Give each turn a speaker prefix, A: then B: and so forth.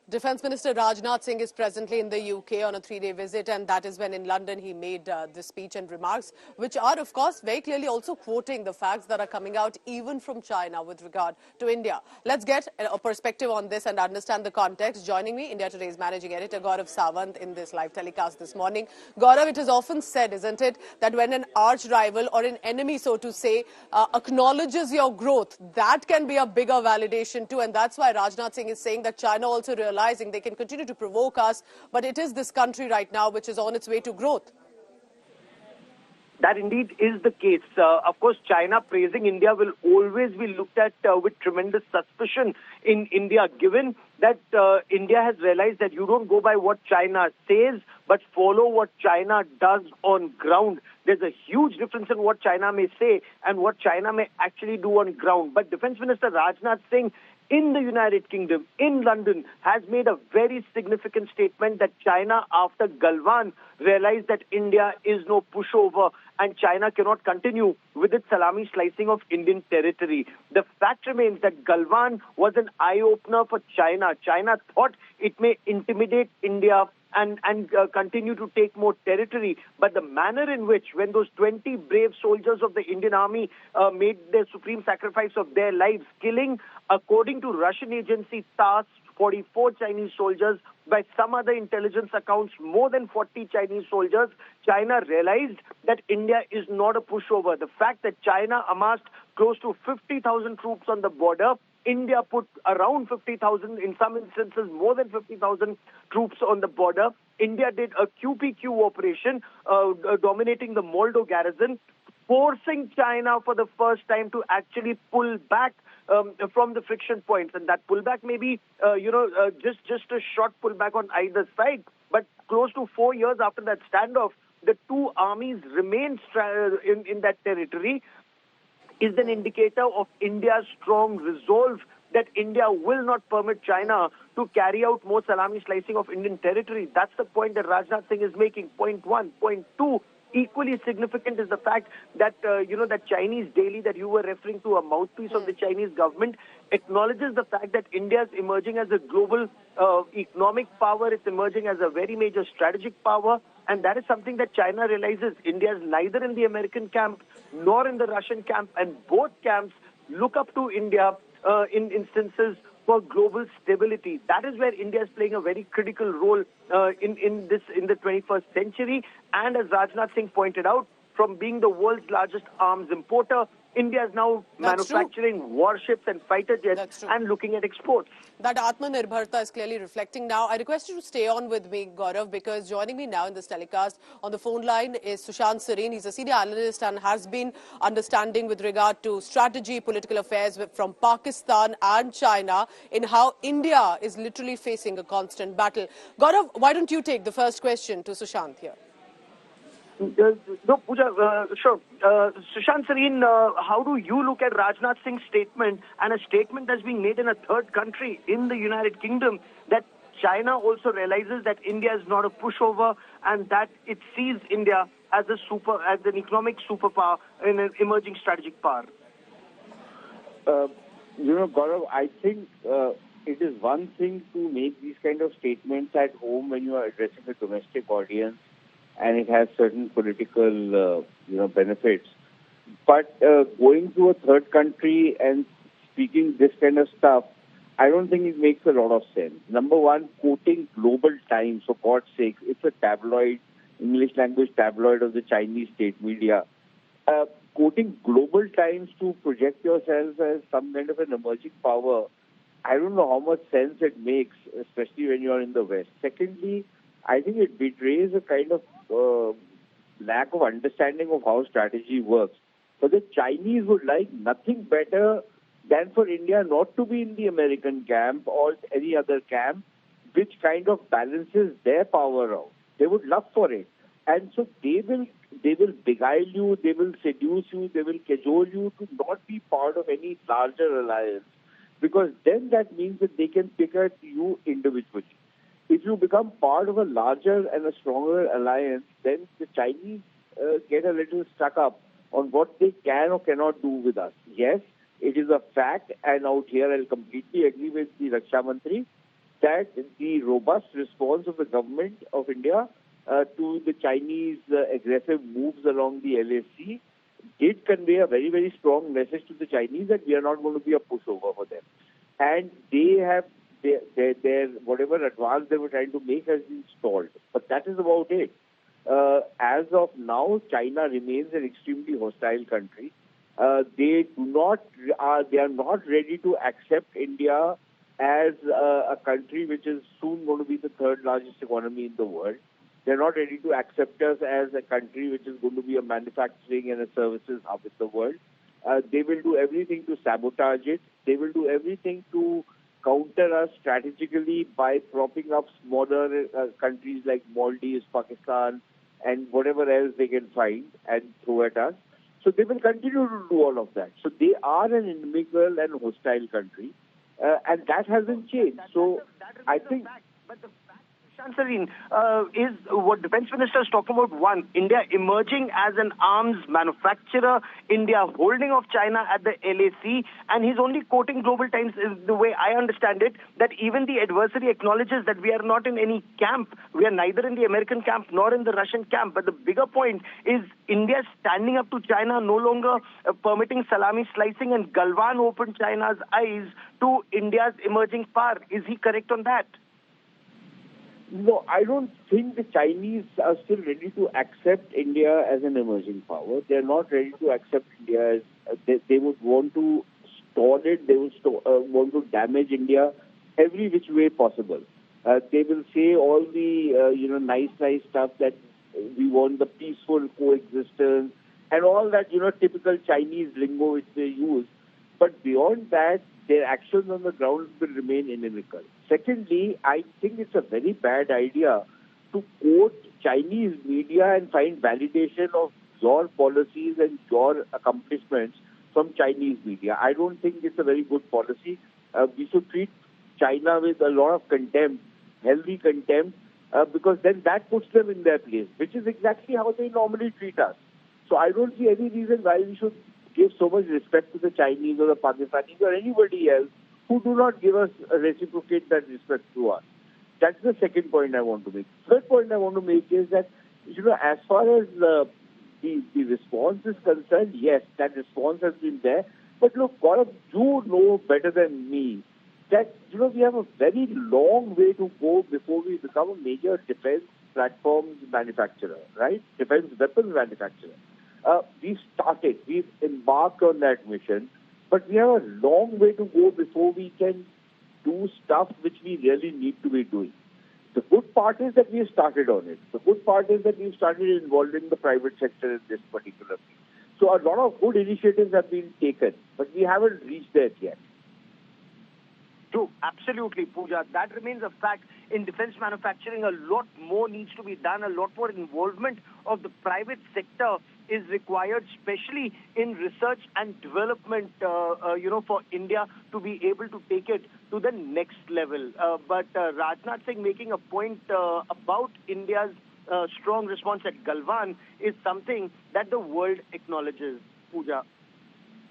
A: Defence Minister Rajnath Singh is presently in the UK on a 3-day visit, and that is when in London he made this speech and remarks, which are, of course, very clearly also quoting the facts that are coming out even from China with regard to India. Let's get a perspective on this and understand the context. Joining me, India Today's managing editor Gaurav Sawant in this live telecast this morning. Gaurav, it is often said, isn't it, that when an arch rival or an enemy, so to say, acknowledges your growth, that can be a bigger validation too, and that's why Rajnath Singh is saying that China also realizing they can continue to provoke us, but it is this country right now which is on its way to growth.
B: That indeed is the case. Of course, China praising India will always be looked at with tremendous suspicion in India, given that India has realized that you don't go by what China says, but follow what China does on ground. There's a huge difference in what China may say and what China may actually do on ground. But Defence Minister Rajnath Singh in the United Kingdom, in London, has made a very significant statement that China, after Galwan, realized that India is no pushover and China cannot continue with its salami slicing of Indian territory. The fact remains that Galwan was an eye-opener for China. China thought it may intimidate India and continue to take more territory. But the manner in which, when those 20 brave soldiers of the Indian army made their supreme sacrifice of their lives, killing, according to Russian agency TASS, 44 Chinese soldiers, by some other intelligence accounts, more than 40 Chinese soldiers, China realized that India is not a pushover. The fact that China amassed close to 50,000 troops on the border, India put around 50,000, in some instances more than 50,000 troops on the border. India did a QPQ operation dominating the Moldo garrison, forcing China for the first time to actually pull back from the friction points. And that pullback may be, just a short pullback on either side. But close to 4 years after that standoff, the two armies remain in that territory, is an indicator of India's strong resolve that India will not permit China to carry out more salami slicing of Indian territory. That's the point that Rajnath Singh is making. Point one. Point two, equally significant is the fact that, that Chinese daily that you were referring to, a mouthpiece of the Chinese government, acknowledges the fact that India is emerging as a global economic power. It's emerging as a very major strategic power. And that is something that China realizes. India is neither in the American camp nor in the Russian camp. And both camps look up to India in instances for global stability. That is where India is playing a very critical role in the 21st century. And as Rajnath Singh pointed out, from being the world's largest arms importer, India is now manufacturing warships and fighter jets and looking at exports.
A: That Atmanirbharta is clearly reflecting now. I request you to stay on with me, Gaurav, because joining me now in this telecast on the phone line is Sushant Sareen. He's a senior analyst and has been understanding with regard to strategy, political affairs from Pakistan and China in how India is literally facing a constant battle. Gaurav, why don't you take the first question to Sushant here?
B: No, Pooja, sure. Sushant Sareen, how do you look at Rajnath Singh's statement and a statement that's being made in a third country, in the United Kingdom, that China also realizes that India is not a pushover and that it sees India as an economic superpower and an emerging strategic power?
C: Gaurav, I think it is one thing to make these kind of statements at home when you are addressing a domestic audience, and it has certain political, benefits. But going to a third country and speaking this kind of stuff, I don't think it makes a lot of sense. Number one, quoting Global Times, for God's sake, it's a tabloid, English language tabloid of the Chinese state media. Quoting Global Times to project yourself as some kind of an emerging power, I don't know how much sense it makes, especially when you are in the West. Secondly, I think it betrays a kind of lack of understanding of how strategy works. So the Chinese would like nothing better than for India not to be in the American camp or any other camp, which kind of balances their power out. They would love for it. And so they will beguile you, they will seduce you, they will cajole you to not be part of any larger alliance, because then that means that they can pick at you individually. If you become part of a larger and a stronger alliance, then the Chinese get a little stuck up on what they can or cannot do with us. Yes, it is a fact, and out here I'll completely agree with the Raksha Mantri, that the robust response of the government of India to the Chinese aggressive moves along the LAC did convey a very, very strong message to the Chinese that we are not going to be a pushover for them. And they have their whatever advance they were trying to make has been stalled. But that is about it. As of now, China remains an extremely hostile country. They are not ready to accept India as a country which is soon going to be the third largest economy in the world. They're not ready to accept us as a country which is going to be a manufacturing and a services hub in the world. They will do everything to sabotage it. They will do everything to counter us strategically by propping up smaller countries like Maldives, Pakistan, and whatever else they can find and throw at us. So they will continue to do all of that. So they are an inimical and hostile country, and that hasn't changed. So I think.
B: Shansarin, is what Defence Minister is talking about, one, India emerging as an arms manufacturer, India holding off China at the LAC, and he's only quoting Global Times, is the way I understand it, that even the adversary acknowledges that we are not in any camp. We are neither in the American camp nor in the Russian camp. But the bigger point is India standing up to China, no longer permitting salami slicing, and Galwan opened China's eyes to India's emerging power. Is he correct on that?
C: No, I don't think the Chinese are still ready to accept India as an emerging power. They're not ready to accept India as they would want to stall it. They would want to damage India every which way possible. They will say all the nice stuff that we want the peaceful coexistence and all that typical Chinese lingo which they use. But beyond that, their actions on the ground will remain inimical. Secondly, I think it's a very bad idea to quote Chinese media and find validation of your policies and your accomplishments from Chinese media. I don't think it's a very good policy. We should treat China with a lot of contempt, healthy contempt, because then that puts them in their place, which is exactly how they normally treat us. So I don't see any reason why we should give so much respect to the Chinese or the Pakistanis or anybody else who do not give us, reciprocate that respect to us. That's the second point I want to make. Third point I want to make is that, as far as the response is concerned, yes, that response has been there. But look, Gaurav, you know better than me that, we have a very long way to go before we become a major defense platforms manufacturer, right? Defense weapons manufacturer. We've embarked on that mission, but we have a long way to go before we can do stuff which we really need to be doing. The good part is that we've started on it. The good part is that we've started involving the private sector in this particular thing. So a lot of good initiatives have been taken, but we haven't reached there yet.
B: True, absolutely, Pooja. That remains a fact. In defense manufacturing, a lot more needs to be done. A lot more involvement of the private sector is required, especially in research and development, for India to be able to take it to the next level. But Rajnath Singh making a point about India's strong response at Galwan is something that the world acknowledges, Pooja.